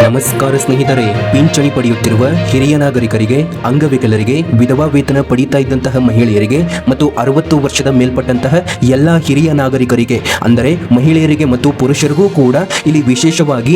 ನಮಸ್ಕಾರ ಸ್ನೇಹಿತರೆ, ಪಿಂಚಣಿ ಪಡೆಯುತ್ತಿರುವ ಹಿರಿಯ ನಾಗರಿಕರಿಗೆ, ಅಂಗವಿಕಲರಿಗೆ, ವಿಧವಾ ವೇತನ ಪಡೆಯುತ್ತಾ ಇದ್ದಂತಹ ಮಹಿಳೆಯರಿಗೆ ಮತ್ತು 60 ವರ್ಷದ ಮೇಲ್ಪಟ್ಟಂತಹ ಎಲ್ಲ ಹಿರಿಯ ನಾಗರಿಕರಿಗೆ ಅಂದರೆ ಮಹಿಳೆಯರಿಗೆ ಮತ್ತು ಪುರುಷರಿಗೂ ಕೂಡ ಇಲ್ಲಿ ವಿಶೇಷವಾಗಿ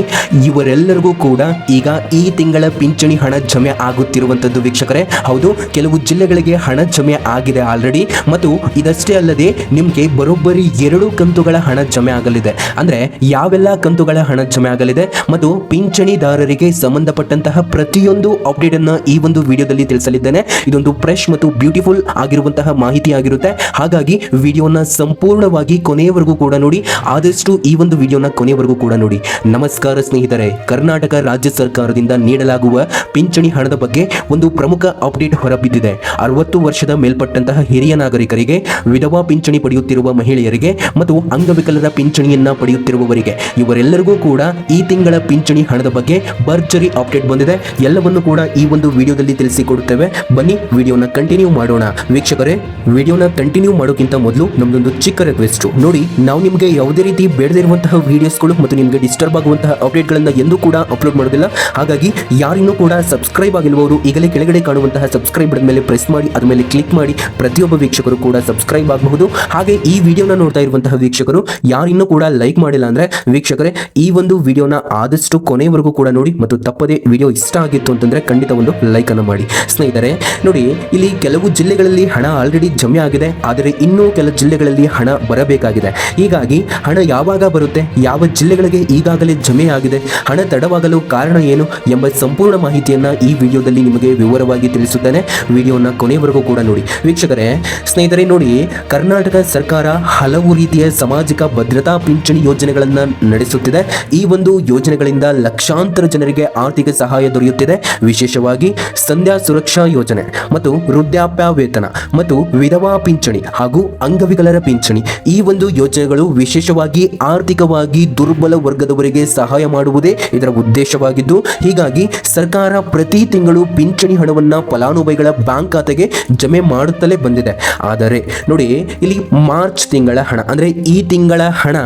ಇವರೆಲ್ಲರಿಗೂ ಕೂಡ ಈಗ ಈ ತಿಂಗಳ ಪಿಂಚಣಿ ಹಣ ಜಮೆ ಆಗುತ್ತಿರುವಂತದ್ದು ವೀಕ್ಷಕರೇ. ಹೌದು, ಕೆಲವು ಜಿಲ್ಲೆಗಳಿಗೆ ಹಣ ಜಮೆ ಆಗಿದೆ ಆಲ್ರೆಡಿ ಮತ್ತು ಇದಷ್ಟೇ ಅಲ್ಲದೆ ನಿಮಗೆ ಬರೋಬ್ಬರಿ 2 ಕಂತುಗಳ ಹಣ ಜಮೆ ಆಗಲಿದೆ. ಅಂದ್ರೆ ಯಾವೆಲ್ಲ ಕಂತುಗಳ ಹಣ ಜಮೆ ಆಗಲಿದೆ ಮತ್ತು ಪಿಂಚಣಿದಾರರಿಗೆ ಸಂಬಂಧಪಟ್ಟಂತಹ ಪ್ರತಿಯೊಂದು ಅಪ್ಡೇಟ್ ಅನ್ನ ಈ ಒಂದು ವಿಡಿಯೋದಲ್ಲಿ ತಿಳಿಸಲಿದ್ದೇನೆ. ಇದೊಂದು ಫ್ರೆಶ್ ಮತ್ತು ಬ್ಯೂಟಿಫುಲ್ ಆಗಿರುವಂತಹ ಮಾಹಿತಿ ಆಗಿರುತ್ತೆ. ಹಾಗಾಗಿ ವಿಡಿಯೋನ ಸಂಪೂರ್ಣವಾಗಿ ಕೊನೆಯವರೆಗೂ ಕೂಡ ನೋಡಿ, ಆದಷ್ಟು ಈ ಒಂದು ವಿಡಿಯೋನ ಕೊನೆಯವರೆಗೂ ಕೂಡ ನೋಡಿ. ನಮಸ್ಕಾರ ಸ್ನೇಹಿತರೆ, ಕರ್ನಾಟಕ ರಾಜ್ಯ ಸರ್ಕಾರದಿಂದ ನೀಡಲಾಗುವ ಪಿಂಚಣಿ ಹಣದ ಬಗ್ಗೆ ಒಂದು ಪ್ರಮುಖ ಅಪ್ಡೇಟ್ ಹೊರಬಿದ್ದಿದೆ. 60 ವರ್ಷದ ಮೇಲ್ಪಟ್ಟಂತಹ ಹಿರಿಯ ನಾಗರಿಕರಿಗೆ, ವಿಧವಾ ಪಿಂಚಣಿ ಪಡೆಯುತ್ತಿರುವ ಮಹಿಳೆಯರಿಗೆ ಮತ್ತು ಅಂಗವಿಕಲರ ಪಿಂಚಣಿಯನ್ನ ಪಡೆಯುತ್ತಿರುವವರಿಗೆ ಇವರೆಲ್ಲರಿಗೂ ಕೂಡ ಈ ತಿಂಗಳ ಪಿಂಚಣಿ ಹಣದ ಬಗ್ಗೆ ಭರ್ಜರಿ ಅಪ್ಡೇಟ್ ಬಂದಿದೆ. ಎಲ್ಲವನ್ನು ಕೂಡ ಈ ಒಂದು ವಿಡಿಯೋದಲ್ಲಿ ತಿಳಿಸಿಕೊಡುತ್ತೇವೆ. ಬನ್ನಿ ವಿಡಿಯೋನ ಕಂಟಿನ್ಯೂ ಮಾಡೋಣ. ವೀಕ್ಷಕರೇ, ವಿಡಿಯೋನ ಕಂಟಿನ್ಯೂ ಮಾಡೋಕ್ಕಿಂತ ಮೊದಲು ನಮ್ದೊಂದು ಚಿಕ್ಕ ರಿಕ್ವೆಸ್ಟ್ ನೋಡಿ. ನಾವು ನಿಮಗೆ ಯಾವುದೇ ರೀತಿ ಬೇಡದಿರುವಂತಹ ವಿಡಿಯೋಸ್ಗಳು ಮತ್ತು ನಿಮಗೆ ಡಿಸ್ಟರ್ಬ್ ಆಗುವಂತಹ ಅಪ್ಡೇಟ್ಗಳನ್ನು ಎಂದೂ ಕೂಡ ಅಪ್ಲೋಡ್ ಮಾಡೋದಿಲ್ಲ. ಹಾಗಾಗಿ ಯಾರಿನ್ನೂ ಕೂಡ ಸಬ್ಸ್ಕ್ರೈಬ್ ಆಗಿರುವವರು ಈಗಲೇ ಕೆಳಗಡೆ ಕಾಣುವಂತಹ ಸಬ್ಸ್ಕ್ರೈಬ್ ಬಟನ್ ಮೇಲೆ ಪ್ರೆಸ್ ಮಾಡಿ, ಅದರ ಮೇಲೆ ಕ್ಲಿಕ್ ಮಾಡಿ ಪ್ರತಿಯೊಬ್ಬ ವೀಕ್ಷಕರು ಕೂಡ ಸಬ್ಸ್ಕ್ರೈಬ್ ಆಗಬಹುದು. ಹಾಗೆ ಈ ವಿಡಿಯೋನ ನೋಡ್ತಾ ಇರುವಂತಹ ವೀಕ್ಷಕರು ಯಾರಿನ್ನೂ ಕೂಡ ಲೈಕ್ ಮಾಡಿಲ್ಲ ಅಂದ್ರೆ ವೀಕ್ಷಕರೇ, ಈ ಒಂದು ವಿಡಿಯೋನ ಆದಷ್ಟು ಕೊನೆಯವರೆಗೂ ಕೂಡ ನೋಡಿ ಮತ್ತು ತಪ್ಪದೇ ವಿಡಿಯೋ ಇಷ್ಟ ಆಗಿತ್ತು ಅಂತಂದ್ರೆ ಖಂಡಿತ ಒಂದು ಲೈಕ್ ಅನ್ನು ಮಾಡಿ. ಸ್ನೇಹಿತರೆ ನೋಡಿ, ಇಲ್ಲಿ ಕೆಲವು ಜಿಲ್ಲೆಗಳಲ್ಲಿ ಹಣ ಆಲ್ರೆಡಿ ಜಮೆ ಆಗಿದೆ, ಆದರೆ ಇನ್ನೂ ಕೆಲ ಜಿಲ್ಲೆಗಳಲ್ಲಿ ಹಣ ಬರಬೇಕಾಗಿದೆ. ಹೀಗಾಗಿ ಹಣ ಯಾವಾಗ ಬರುತ್ತೆ, ಯಾವ ಜಿಲ್ಲೆಗಳಿಗೆ ಈಗಾಗಲೇ ಜಮೆ ಆಗಿದೆ, ಹಣ ತಡವಾಗಲು ಕಾರಣ ಏನು ಎಂಬ ಸಂಪೂರ್ಣ ಮಾಹಿತಿಯನ್ನ ಈ ವಿಡಿಯೋದಲ್ಲಿ ನಿಮಗೆ ವಿವರವಾಗಿ ತಿಳಿಸುತ್ತೇನೆ. ವಿಡಿಯೋನ ಕೊನೆಯವರೆಗೂ ಕೂಡ ನೋಡಿ. ವೀಕ್ಷಕರೇ, ಸ್ನೇಹಿತರೆ ನೋಡಿ, ಕರ್ನಾಟಕ ಸರ್ಕಾರ ಹಲವು ರೀತಿಯ ಸಾಮಾಜಿಕ ಭದ್ರತಾ ಪಿಂಚಣಿ ಯೋಜನೆಗಳನ್ನ ನಡೆಸುತ್ತಿದೆ. ಈ ಒಂದು ಯೋಜನೆಗಳಿಂದ ಲಕ್ಷಾಂತರ ಜನರಿಗೆ ಆರ್ಥಿಕ ಸಹಾಯ ದೊರೆಯುತ್ತಿದೆ. ವಿಶೇಷವಾಗಿ ಸಂಧ್ಯಾ ಸುರಕ್ಷಾ ಯೋಜನೆ ಮತ್ತು ವೃದ್ಧಾಪ್ಯ ವೇತನ ಮತ್ತು ವಿಧವಾ ಪಿಂಚಣಿ ಹಾಗೂ ಅಂಗವಿಕಲರ ಪಿಂಚಣಿ, ಈ ಒಂದು ಯೋಜನೆಗಳು ವಿಶೇಷವಾಗಿ ಆರ್ಥಿಕವಾಗಿ ದುರ್ಬಲ ವರ್ಗದವರಿಗೆ ಸಹಾಯ ಮಾಡುವುದೇ ಇದರ ಉದ್ದೇಶವಾಗಿದ್ದು, ಹೀಗಾಗಿ ಸರ್ಕಾರ ಪ್ರತಿ ತಿಂಗಳು ಪಿಂಚಣಿ ಹಣವನ್ನ ಫಲಾನುಭವಿಗಳ ಬ್ಯಾಂಕ್ ಖಾತೆಗೆ ಜಮೆ ಮಾಡುತ್ತಲೇ ಬಂದಿದೆ. ಆದರೆ ನೋಡಿ, ಇಲ್ಲಿ ಮಾರ್ಚ್ ತಿಂಗಳ ಹಣ ಅಂದ್ರೆ ಈ ತಿಂಗಳ ಹಣ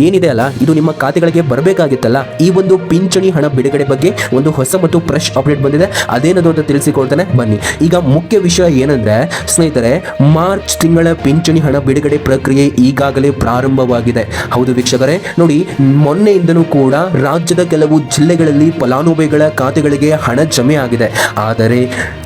ಏನಿದೆ ಅಲ್ಲ, ಇದು ನಿಮ್ಮ ಖಾತೆಗಳಿಗೆ ಬರಬೇಕಾಗಿತ್ತಲ್ಲ. ಈ ಒಂದು ಪಿಂಚಣಿ ಹಣ ಬಿಡುಗಡೆ ಬಗ್ಗೆ ಒಂದು ಹೊಸ ಮತ್ತು ಫ್ರೆಶ್ ಅಪ್ಡೇಟ್ ಬಂದಿದೆ. ಅದೇನದು ಅಂತ ತಿಳಿಸಿಕೊಡ್ತಾನೆ ಬನ್ನಿ. ಈಗ ಮುಖ್ಯ ವಿಷಯ ಏನಂದ್ರೆ ಸ್ನೇಹಿತರೆ, ಮಾರ್ಚ್ ತಿಂಗಳ ಪಿಂಚಣಿ ಹಣ ಬಿಡುಗಡೆ ಪ್ರಕ್ರಿಯೆ ಈಗಾಗಲೇ ಪ್ರಾರಂಭವಾಗಿದೆ. ಹೌದು ವೀಕ್ಷಕರೇ, ನೋಡಿ, ಮೊನ್ನೆಯಿಂದನೂ ಕೂಡ ರಾಜ್ಯದ ಕೆಲವು ಜಿಲ್ಲೆಗಳಲ್ಲಿ ಫಲಾನುಭವಿಗಳ ಖಾತೆಗಳಿಗೆ ಹಣ ಜಮೆ ಆಗಿದೆ. ಆದರೆ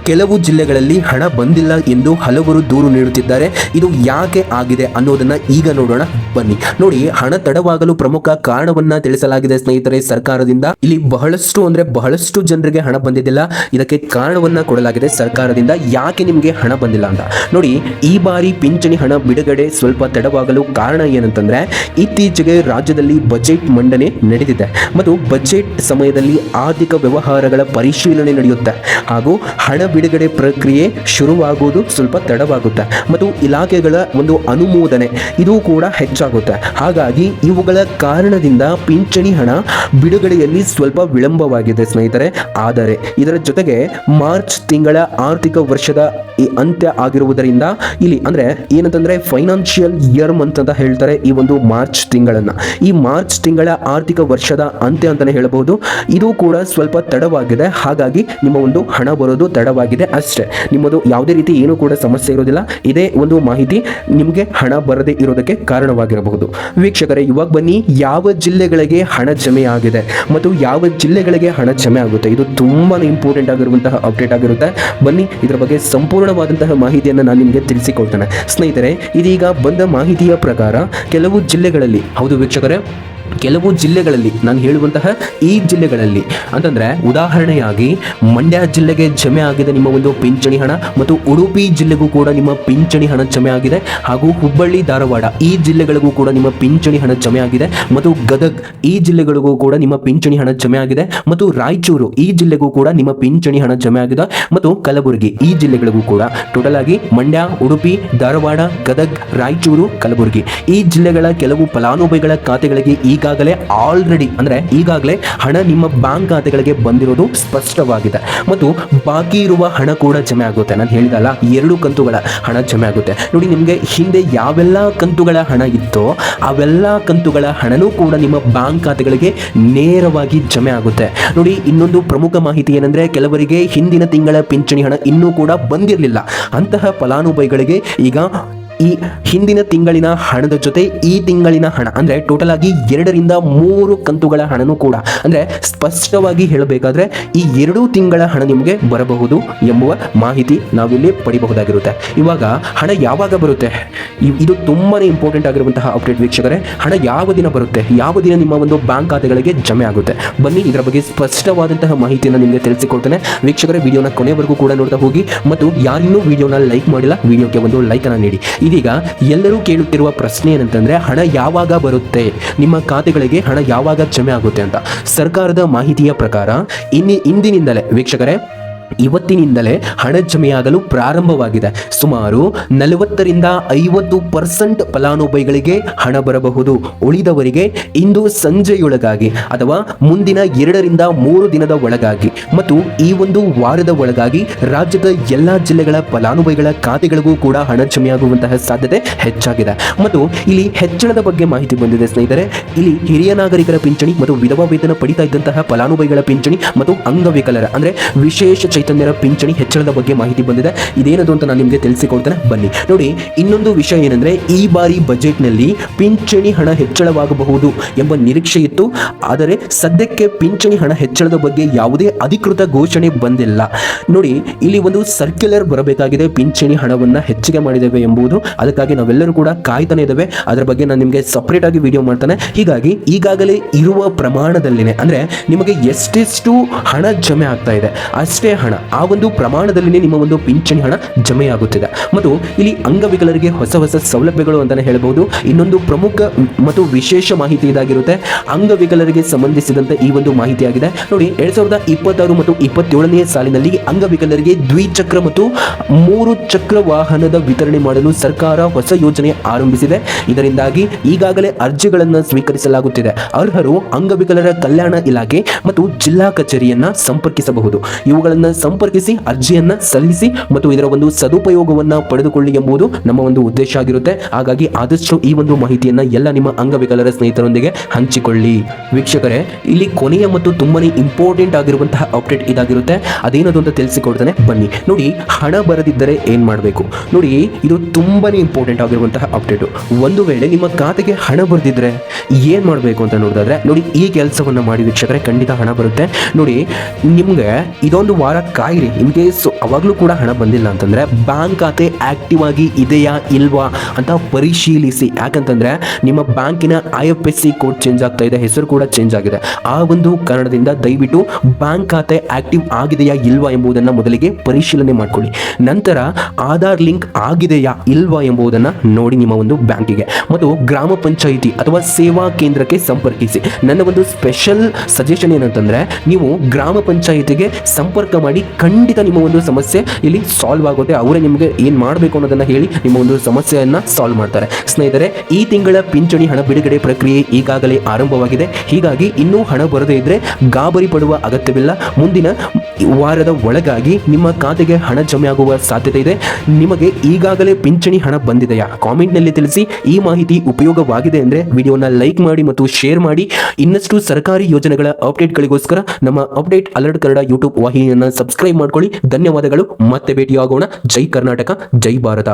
ಕೆಲವು ಜಿಲ್ಲೆಗಳಲ್ಲಿ ಹಣ ಬಂದಿಲ್ಲ ಎಂದು ಹಲವರು ದೂರು ನೀಡುತ್ತಿದ್ದಾರೆ. ಇದು ಯಾಕೆ ಆಗಿದೆ ಅನ್ನೋದನ್ನ ಈಗ ನೋಡೋಣ ಬನ್ನಿ. ನೋಡಿ, ಹಣ ತಡವಾಗಲು ಪ್ರಮುಖ ಕಾರಣವನ್ನ ತಿಳಿಸಲಾಗಿದೆ ಸ್ನೇಹಿತರೆ ಸರ್ಕಾರದಿಂದ. ಇಲ್ಲಿ ಬಹಳಷ್ಟು ಜನರಿಗೆ ಹಣ ಬಂದಿದ್ದಿಲ್ಲ. ಇದಕ್ಕೆ ಕಾರಣವನ್ನ ಕೊಡಲಾಗಿದೆ ಸರ್ಕಾರದಿಂದ, ಯಾಕೆ ನಿಮಗೆ ಹಣ ಬಂದಿಲ್ಲ ಅಂತ. ನೋಡಿ, ಈ ಬಾರಿ ಪಿಂಚಣಿ ಹಣ ಬಿಡುಗಡೆ ಸ್ವಲ್ಪ ತಡವಾಗಲು ಕಾರಣ ಏನಂತಂದ್ರೆ, ಇತ್ತೀಚೆಗೆ ರಾಜ್ಯದಲ್ಲಿ ಬಜೆಟ್ ಮಂಡನೆ ನಡೆದಿದೆ ಮತ್ತು ಬಜೆಟ್ ಸಮಯದಲ್ಲಿ ಆರ್ಥಿಕ ವ್ಯವಹಾರಗಳ ಪರಿಶೀಲನೆ ನಡೆಯುತ್ತೆ ಹಾಗೂ ಹಣ ಬಿಡುಗಡೆ ಪ್ರಕ್ರಿಯೆ ಶುರುವಾಗುವುದು ಸ್ವಲ್ಪ ತಡವಾಗುತ್ತೆ ಮತ್ತು ಇಲಾಖೆಗಳ ಒಂದು ಅನುಮೋದನೆ ಇದು ಕೂಡ ಹೆಚ್ಚಾಗುತ್ತೆ. ಹಾಗಾಗಿ ಇವುಗಳ ಕಾರಣದಿಂದ ಪಿಂಚಣಿ ಹಣ ಬಿಡುಗಡೆಯಲ್ಲಿ ಸ್ವಲ್ಪ ವಿಳಂಬವಾಗಿದೆ ಸ್ನೇಹಿತರೆ. ಆದರೆ ಇದರ ಜೊತೆಗೆ ಮಾರ್ಚ್ ತಿಂಗಳ ಆರ್ಥಿಕ ವರ್ಷದ ಈ ಅಂತ್ಯ ಆಗಿರುವುದರಿಂದ ಇಲ್ಲಿ ಅಂದ್ರೆ ಏನಂತಂದ್ರೆ ಫೈನಾನ್ಷಿಯಲ್ ಇಯರ್ ಮಂತ್ ಅಂತ ಹೇಳ್ತಾರೆ ಈ ಒಂದು ಮಾರ್ಚ್ ತಿಂಗಳನ್ನ. ಈ ಮಾರ್ಚ್ ತಿಂಗಳ ಆರ್ಥಿಕ ವರ್ಷದ ಅಂತ್ಯ ಅಂತಾನೆ ಹೇಳಬಹುದು. ಇದು ಕೂಡ ಸ್ವಲ್ಪ ತಡವಾಗಿದೆ. ಹಾಗಾಗಿ ನಿಮ್ಮ ಒಂದು ಹಣ ಬರೋದು ತಡವಾಗಿದೆ ಅಷ್ಟೇ. ನಿಮ್ಮದು ಯಾವುದೇ ರೀತಿ ಏನೂ ಕೂಡ ಸಮಸ್ಯೆ ಇರೋದಿಲ್ಲ. ಇದೇ ಒಂದು ಮಾಹಿತಿ ನಿಮಗೆ ಹಣ ಬರದೇ ಇರೋದಕ್ಕೆ ಕಾರಣವಾಗಿರಬಹುದು. ವೀಕ್ಷಕರೇ, ಇವಾಗ ಬನ್ನಿ, ಯಾವ ಜಿಲ್ಲೆಗಳಿಗೆ ಹಣ ಜಮೆ ಆಗಿದೆ ಮತ್ತು ಯಾವ ಜಿಲ್ಲೆಗಳಿಗೆ ಹಣ ಜಮೆ ಆಗುತ್ತೆ, ಇದು ತುಂಬಾ ಇಂಪಾರ್ಟೆಂಟ್ ಆಗಿರುವಂತಹ ಅಪ್ಡೇಟ್ ಆಗಿರುತ್ತೆ. ಬನ್ನಿ, ಇದರ ಬಗ್ಗೆ ಸಂಪೂರ್ಣವಾದಂತಹ ಮಾಹಿತಿಯನ್ನು ನಾನು ನಿಮಗೆ ತಿಳಿಸಿಕೊಡ್ತೇನೆ ಸ್ನೇಹಿತರೆ. ಇದೀಗ ಬಂದ ಮಾಹಿತಿಯ ಪ್ರಕಾರ ಕೆಲವು ಜಿಲ್ಲೆಗಳಲ್ಲಿ, ಹೌದು ವೀಕ್ಷಕರೇ, ಕೆಲವು ಜಿಲ್ಲೆಗಳಲ್ಲಿ ನಾನು ಹೇಳುವಂತಹ ಈ ಜಿಲ್ಲೆಗಳಲ್ಲಿ ಅಂತಂದ್ರೆ ಉದಾಹರಣೆಯಾಗಿ ಮಂಡ್ಯ ಜಿಲ್ಲೆಗೆ ಜಮೆ ಆಗಿದೆ ನಿಮ್ಮ ಒಂದು ಪಿಂಚಣಿ ಹಣ ಮತ್ತು ಉಡುಪಿ ಜಿಲ್ಲೆಗೂ ಕೂಡ ನಿಮ್ಮ ಪಿಂಚಣಿ ಹಣ ಜಮೆ ಆಗಿದೆ ಹಾಗೂ ಹುಬ್ಬಳ್ಳಿ ಧಾರವಾಡ ಈ ಜಿಲ್ಲೆಗಳಿಗೂ ಕೂಡ ನಿಮ್ಮ ಪಿಂಚಣಿ ಹಣ ಜಮೆ ಆಗಿದೆ ಮತ್ತು ಗದಗ್ ಈ ಜಿಲ್ಲೆಗಳಿಗೂ ಕೂಡ ನಿಮ್ಮ ಪಿಂಚಣಿ ಹಣ ಜಮೆ ಆಗಿದೆ ಮತ್ತು ರಾಯಚೂರು ಈ ಜಿಲ್ಲೆಗೂ ಕೂಡ ನಿಮ್ಮ ಪಿಂಚಣಿ ಹಣ ಜಮೆ ಆಗಿದೆ ಮತ್ತು ಕಲಬುರಗಿ ಈ ಜಿಲ್ಲೆಗಳಿಗೂ ಕೂಡ. ಟೋಟಲ್ ಆಗಿ ಮಂಡ್ಯ, ಉಡುಪಿ, ಧಾರವಾಡ, ಗದಗ್, ರಾಯಚೂರು, ಕಲಬುರಗಿ ಈ ಜಿಲ್ಲೆಗಳ ಕೆಲವು ಫಲಾನುಭವಿಗಳ ಖಾತೆಗಳಿಗೆ ಈಗ ಈಗಾಗಲೇ ಹಣ ನಿಮ್ಮ ಬ್ಯಾಂಕ್ ಖಾತೆಗಳಿಗೆ ಬಂದಿರೋದು ಸ್ಪಷ್ಟವಾಗಿದೆ ಮತ್ತು ಬಾಕಿ ಇರುವ ಹಣ ಕೂಡ ಜಮೆ ಆಗುತ್ತೆ. ನಾನು ಹೇಳಿದಲ್ಲ, 2 ಕಂತುಗಳ ಹಣ ಜಮೆ ಆಗುತ್ತೆ ನೋಡಿ. ನಿಮಗೆ ಹಿಂದೆ ಯಾವೆಲ್ಲ ಕಂತುಗಳ ಹಣ ಇತ್ತೋ ಅವೆಲ್ಲ ಕಂತುಗಳ ಹಣನೂ ಕೂಡ ನಿಮ್ಮ ಬ್ಯಾಂಕ್ ಖಾತೆಗಳಿಗೆ ನೇರವಾಗಿ ಜಮೆ ಆಗುತ್ತೆ ನೋಡಿ. ಇನ್ನೊಂದು ಪ್ರಮುಖ ಮಾಹಿತಿ ಏನಂದ್ರೆ, ಕೆಲವರಿಗೆ ಹಿಂದಿನ ತಿಂಗಳ ಪಿಂಚಣಿ ಹಣ ಇನ್ನೂ ಕೂಡ ಬಂದಿರಲಿಲ್ಲ. ಅಂತಹ ಫಲಾನುಭವಿಗಳಿಗೆ ಈಗ ಈ ಹಿಂದಿನ ತಿಂಗಳಿನ ಹಣದ ಜೊತೆ ಈ ತಿಂಗಳಿನ ಹಣ ಅಂದ್ರೆ ಟೋಟಲ್ ಆಗಿ 2 ರಿಂದ 3 ಕಂತುಗಳ ಹಣನೂ ಕೂಡ, ಅಂದ್ರೆ ಸ್ಪಷ್ಟವಾಗಿ ಹೇಳಬೇಕಾದ್ರೆ ಈ 2 ತಿಂಗಳ ಹಣ ನಿಮಗೆ ಬರಬಹುದು ಎಂಬುವ ಮಾಹಿತಿ ನಾವಿಲ್ಲಿ ಪಡಿಬಹುದಾಗಿರುತ್ತೆ. ಇವಾಗ ಹಣ ಯಾವಾಗ ಬರುತ್ತೆ, ಇದು ತುಂಬಾನೇ ಇಂಪಾರ್ಟೆಂಟ್ ಆಗಿರುವಂತಹ ಅಪ್ಡೇಟ್ ವೀಕ್ಷಕರೇ. ಹಣ ಯಾವ ದಿನ ಬರುತ್ತೆ, ಯಾವ ದಿನ ನಿಮ್ಮ ಒಂದು ಬ್ಯಾಂಕ್ ಖಾತೆಗಳಿಗೆ ಜಮೆ ಆಗುತ್ತೆ, ಬನ್ನಿ ಇದರ ಬಗ್ಗೆ ಸ್ಪಷ್ಟವಾದಂತಹ ಮಾಹಿತಿಯನ್ನು ನಿಮಗೆ ತಿಳಿಸಿಕೊಡ್ತೇನೆ ವೀಕ್ಷಕರೇ. ವಿಡಿಯೋನ ಕೊನೆವರೆಗೂ ಕೂಡ ನೋಡ್ತಾ ಹೋಗಿ ಮತ್ತು ಯಾರಿನ್ನೂ ವಿಡಿಯೋನ ಲೈಕ್ ಮಾಡಿಲ್ಲ, ವಿಡಿಯೋಗೆ ಒಂದು ಲೈಕ್ ಅನ್ನು ನೀಡಿ. ಇದೀಗ ಎಲ್ಲರೂ ಕೇಳುತ್ತಿರುವ ಪ್ರಶ್ನೆ ಏನಂತಂದ್ರೆ, ಹಣ ಯಾವಾಗ ಬರುತ್ತೆ, ನಿಮ್ಮ ಖಾತೆಗಳಿಗೆ ಹಣ ಯಾವಾಗ ಜಮೆ ಆಗುತ್ತೆ ಅಂತ. ಸರ್ಕಾರದ ಮಾಹಿತಿಯ ಪ್ರಕಾರ ಇಂದಿನಿಂದಲೇ ವೀಕ್ಷಕರೇ, ಇವತ್ತಿನಿಂದಲೇ ಹಣ ಜಮೆಯಾಗಲು ಪ್ರಾರಂಭವಾಗಿದೆ. ಸುಮಾರು 40 ರಿಂದ 50% ಫಲಾನುಭವಿಗಳಿಗೆ ಹಣ ಬರಬಹುದು. ಉಳಿದವರಿಗೆ ಇಂದು ಸಂಜೆಯೊಳಗಾಗಿ ಅಥವಾ ಮುಂದಿನ 2 ರಿಂದ 3 ದಿನದ ಒಳಗಾಗಿ ಮತ್ತು ಈ ಒಂದು ವಾರದ ಒಳಗಾಗಿ ರಾಜ್ಯದ ಎಲ್ಲಾ ಜಿಲ್ಲೆಗಳ ಫಲಾನುಭವಿಗಳ ಖಾತೆಗಳಿಗೂ ಕೂಡ ಹಣ ಜಮೆಯಾಗುವಂತಹ ಸಾಧ್ಯತೆ ಹೆಚ್ಚಾಗಿದೆ. ಮತ್ತು ಇಲ್ಲಿ ಹೆಚ್ಚಳದ ಬಗ್ಗೆ ಮಾಹಿತಿ ಬಂದಿದೆ ಸ್ನೇಹಿತರೆ. ಇಲ್ಲಿ ಹಿರಿಯ ನಾಗರಿಕರ ಪಿಂಚಣಿ ಮತ್ತು ವಿಧವಾ ವೇತನ ಪಡಿತಾ ಇದ್ದಂತಹ ಫಲಾನುಭವಿಗಳ ಪಿಂಚಣಿ ಮತ್ತು ಅಂಗವಿಕಲರ ಅಂದ್ರೆ ವಿಶೇಷ ಚೈತನ್ಯರ ಪಿಂಚಣಿ ಹೆಚ್ಚಳದ ಬಗ್ಗೆ ಮಾಹಿತಿ ಬಂದಿದೆ. ಇದೇನದು ಅಂತ ನಾನು ನಿಮಗೆ ತಿಳಿಸಿಕೊಡ್ತೇನೆ ಬನ್ನಿ ನೋಡಿ. ಇನ್ನೊಂದು ವಿಷಯ ಏನಂದ್ರೆ, ಈ ಬಾರಿ ಬಜೆಟ್ನಲ್ಲಿ ಪಿಂಚಣಿ ಹಣ ಹೆಚ್ಚಳವಾಗಬಹುದು ಎಂಬ ನಿರೀಕ್ಷೆ ಇತ್ತು. ಆದರೆ ಸದ್ಯಕ್ಕೆ ಪಿಂಚಣಿ ಹಣ ಹೆಚ್ಚಳದ ಬಗ್ಗೆ ಯಾವುದೇ ಅಧಿಕೃತ ಘೋಷಣೆ ಬಂದಿಲ್ಲ ನೋಡಿ. ಇಲ್ಲಿ ಒಂದು ಸರ್ಕ್ಯುಲರ್ ಬರಬೇಕಾಗಿದೆ, ಪಿಂಚಣಿ ಹಣವನ್ನ ಹೆಚ್ಚಿಗೆ ಮಾಡಿದ್ದೇವೆ ಎಂಬುದು. ಅದಕ್ಕಾಗಿ ನಾವೆಲ್ಲರೂ ಕೂಡ ಕಾಯ್ತಾನೆ ಇದ್ದೇವೆ. ಅದರ ಬಗ್ಗೆ ನಾನು ನಿಮಗೆ ಸಪರೇಟ್ ಆಗಿ ವಿಡಿಯೋ ಮಾಡ್ತಾನೆ. ಹೀಗಾಗಿ ಈಗಾಗಲೇ ಇರುವ ಪ್ರಮಾಣದಲ್ಲಿನೇ ಅಂದ್ರೆ ನಿಮಗೆ ಎಷ್ಟೆಷ್ಟು ಹಣ ಜಮೆ ಆಗ್ತಾ ಇದೆ ಅಷ್ಟೇ ಹಣ, ಆ ಒಂದು ಪ್ರಮಾಣದಲ್ಲಿನೇ ನಿಮ್ಮ ಒಂದು ಪಿಂಚಣಿ ಹಣ ಜಮೆಯಾಗುತ್ತಿದೆ. ಮತ್ತು ಇಲ್ಲಿ ಅಂಗವಿಕಲರಿಗೆ ಹೊಸ ಸೌಲಭ್ಯಗಳು ಅಂತಾನೆ ಹೇಳಬಹುದು. ಇನ್ನೊಂದು ಪ್ರಮುಖ ಮತ್ತು ವಿಶೇಷ ಮಾಹಿತಿ ಇದಾಗಿರುತ್ತೆ, ಅಂಗವಿಕಲರಿಗೆ ಸಂಬಂಧಿಸಿದಂತೆ ಈ ಒಂದು ಮಾಹಿತಿ ಆಗಿದೆ ನೋಡಿ. 2026 ಮತ್ತು 27ನೇ ಸಾಲಿನಲ್ಲಿ ಅಂಗವಿಕಲರಿಗೆ ದ್ವಿಚಕ್ರ ಮತ್ತು 3 ಚಕ್ರ ವಾಹನದ ವಿತರಣೆ ಮಾಡಲು ಸರ್ಕಾರ ಹೊಸ ಯೋಜನೆ ಆರಂಭಿಸಿದೆ. ಇದರಿಂದಾಗಿ ಈಗಾಗಲೇ ಅರ್ಜಿಗಳನ್ನು ಸ್ವೀಕರಿಸಲಾಗುತ್ತಿದೆ. ಅರ್ಹರು ಅಂಗವಿಕಲರ ಕಲ್ಯಾಣ ಇಲಾಖೆ ಮತ್ತು ಜಿಲ್ಲಾ ಕಚೇರಿಯನ್ನ ಸಂಪರ್ಕಿಸಬಹುದು. ಇವುಗಳನ್ನು ಸಂಪರ್ಕಿಸಿ ಅರ್ಜಿಯನ್ನ ಸಲ್ಲಿಸಿ ಮತ್ತು ಇದರ ಒಂದು ಸದುಪಯೋಗವನ್ನ ಪಡೆದುಕೊಳ್ಳಿ ಎಂಬುದು ನಮ್ಮ ಒಂದು ಉದ್ದೇಶ ಆಗಿರುತ್ತೆ. ಹಾಗಾಗಿ ಆದಷ್ಟು ಈ ಒಂದು ಮಾಹಿತಿಯನ್ನ ಎಲ್ಲ ನಿಮ್ಮ ಅಂಗವಿಕಲರ ಸ್ನೇಹಿತರೊಂದಿಗೆ ಹಂಚಿಕೊಳ್ಳಿ ವೀಕ್ಷಕರೇ. ಇಲ್ಲಿ ಕೊನೆಯ ಮತ್ತು ತುಂಬಾನೇ ಇಂಪಾರ್ಟೆಂಟ್ ಆಗಿರುವಂತಹ ಅಪ್ಡೇಟ್ ಇದಾಗಿರುತ್ತೆ. ಅದೇನದು ಅಂತ ತಿಳಿಸಿಕೊಡ್ತಾನೆ ಬನ್ನಿ ನೋಡಿ. ಹಣ ಬರದಿದ್ದರೆ ಏನ್ ಮಾಡಬೇಕು ನೋಡಿ, ಇದು ತುಂಬಾನೇ ಇಂಪಾರ್ಟೆಂಟ್ ಆಗಿರುವಂತಹ ಅಪ್ಡೇಟ್. ಒಂದು ವೇಳೆ ನಿಮ್ಮ ಖಾತೆಗೆ ಹಣ ಬರದಿದ್ರೆ ಏನ್ ಮಾಡಬೇಕು ಅಂತ ನೋಡಿದ್ರೆ ನೋಡಿ, ಈ ಕೆಲಸವನ್ನ ಮಾಡಿ ವೀಕ್ಷಕರೇ, ಖಂಡಿತ ಹಣ ಬರುತ್ತೆ ನೋಡಿ. ನಿಮ್ಗೆ ಇದೊಂದು ವಾರ ಕಾಯಿರಿ. ಇನ್ ಕೇಸ್ ಅವಾಗಲೂ ಕೂಡ ಹಣ ಬಂದಿಲ್ಲ ಅಂತಂದ್ರೆ ಬ್ಯಾಂಕ್ ಖಾತೆ ಆಕ್ಟಿವ್ ಆಗಿ ಇದೆಯಾ ಇಲ್ವಾ ಅಂತ ಪರಿಶೀಲಿಸಿ. ಯಾಕಂತಂದ್ರೆ ನಿಮ್ಮ ಬ್ಯಾಂಕಿನ IFSC ಕೋಡ್ ಚೇಂಜ್ ಆಗ್ತಾ ಇದೆ, ಹೆಸರು ಕೂಡ ಚೇಂಜ್ ಆಗಿದೆ. ಆ ಒಂದು ಕಾರಣದಿಂದ ದಯವಿಟ್ಟು ಬ್ಯಾಂಕ್ ಖಾತೆ ಆಕ್ಟಿವ್ ಆಗಿದೆಯಾ ಇಲ್ವಾ ಎಂಬುದನ್ನ ಮೊದಲಿಗೆ ಪರಿಶೀಲನೆ ಮಾಡ್ಕೊಳ್ಳಿ. ನಂತರ ಆಧಾರ್ ಲಿಂಕ್ ಆಗಿದೆಯಾ ಇಲ್ವಾ ಎಂಬುದನ್ನ ನೋಡಿ ನಿಮ್ಮ ಒಂದು ಬ್ಯಾಂಕಿಗೆ. ಮತ್ತು ಗ್ರಾಮ ಪಂಚಾಯಿತಿ ಅಥವಾ ಸೇವಾ ಕೇಂದ್ರಕ್ಕೆ ಸಂಪರ್ಕಿಸಿ. ನನ್ನ ಒಂದು ಸ್ಪೆಷಲ್ ಸಜೆಷನ್ ಏನಂತಂದ್ರೆ, ನೀವು ಗ್ರಾಮ ಪಂಚಾಯಿತಿಗೆ ಸಂಪರ್ಕ ಮಾಡಿ, ಖಂಡಿತ ನಿಮ್ಮ ಒಂದು ಸಮಸ್ಯೆ ಇಲ್ಲಿ ಸಾಲ್ವ್ ಆಗುತ್ತೆ. ಅವರೇ ನಿಮಗೆ ಏನು ಮಾಡಬೇಕು ಅನ್ನೋದನ್ನ ಹೇಳಿ ನಿಮ್ಮ ಒಂದು ಸಮಸ್ಯೆಯನ್ನ ಸಾಲ್ವ್ ಮಾಡ್ತಾರೆ. ಸ್ನೇಹಿತರೆ, ಈ ತಿಂಗಳ ಪಿಂಚಣಿ ಹಣ ಬಿಡುಗಡೆ ಪ್ರಕ್ರಿಯೆ ಈಗಾಗಲೇ ಆರಂಭವಾಗಿದೆ. ಹೀಗಾಗಿ ಇನ್ನೂ ಹಣ ಬರದೇ ಇದ್ರೆ ಗಾಬರಿ ಪಡುವ ಅಗತ್ಯವಿಲ್ಲ. ಮುಂದಿನ ವಾರದ ಒಳಗಾಗಿ ನಿಮ್ಮ ಖಾತೆಗೆ ಹಣ ಜಮೆ ಆಗುವ ಸಾಧ್ಯತೆ ಇದೆ. ನಿಮಗೆ ಈಗಾಗಲೇ ಪಿಂಚಣಿ ಹಣ ಬಂದಿದೆಯಾ ಕಾಮೆಂಟ್ನಲ್ಲಿ ತಿಳಿಸಿ. ಈ ಮಾಹಿತಿ ಉಪಯೋಗವಾಗಿದೆ ಅಂದರೆ ವಿಡಿಯೋನ ಲೈಕ್ ಮಾಡಿ ಮತ್ತು ಶೇರ್ ಮಾಡಿ. ಇನ್ನಷ್ಟು ಸರ್ಕಾರಿ ಯೋಜನೆಗಳ ಅಪ್ಡೇಟ್ಗಳಿಗೋಸ್ಕರ ನಮ್ಮ ಅಪ್ಡೇಟ್ ಅಲರ್ಟ್ ಕನ್ನಡ ಯೂಟ್ಯೂಬ್ ವಾಹಿನಿಯನ್ನು ಸಬ್ಸ್ಕ್ರೈಬ್ ಮಾಡ್ಕೊಳ್ಳಿ. ಧನ್ಯವಾದಗಳು. ಮತ್ತೆ ಭೇಟಿಯಾಗೋಣ. ಜೈ ಕರ್ನಾಟಕ, ಜೈ ಭಾರತ.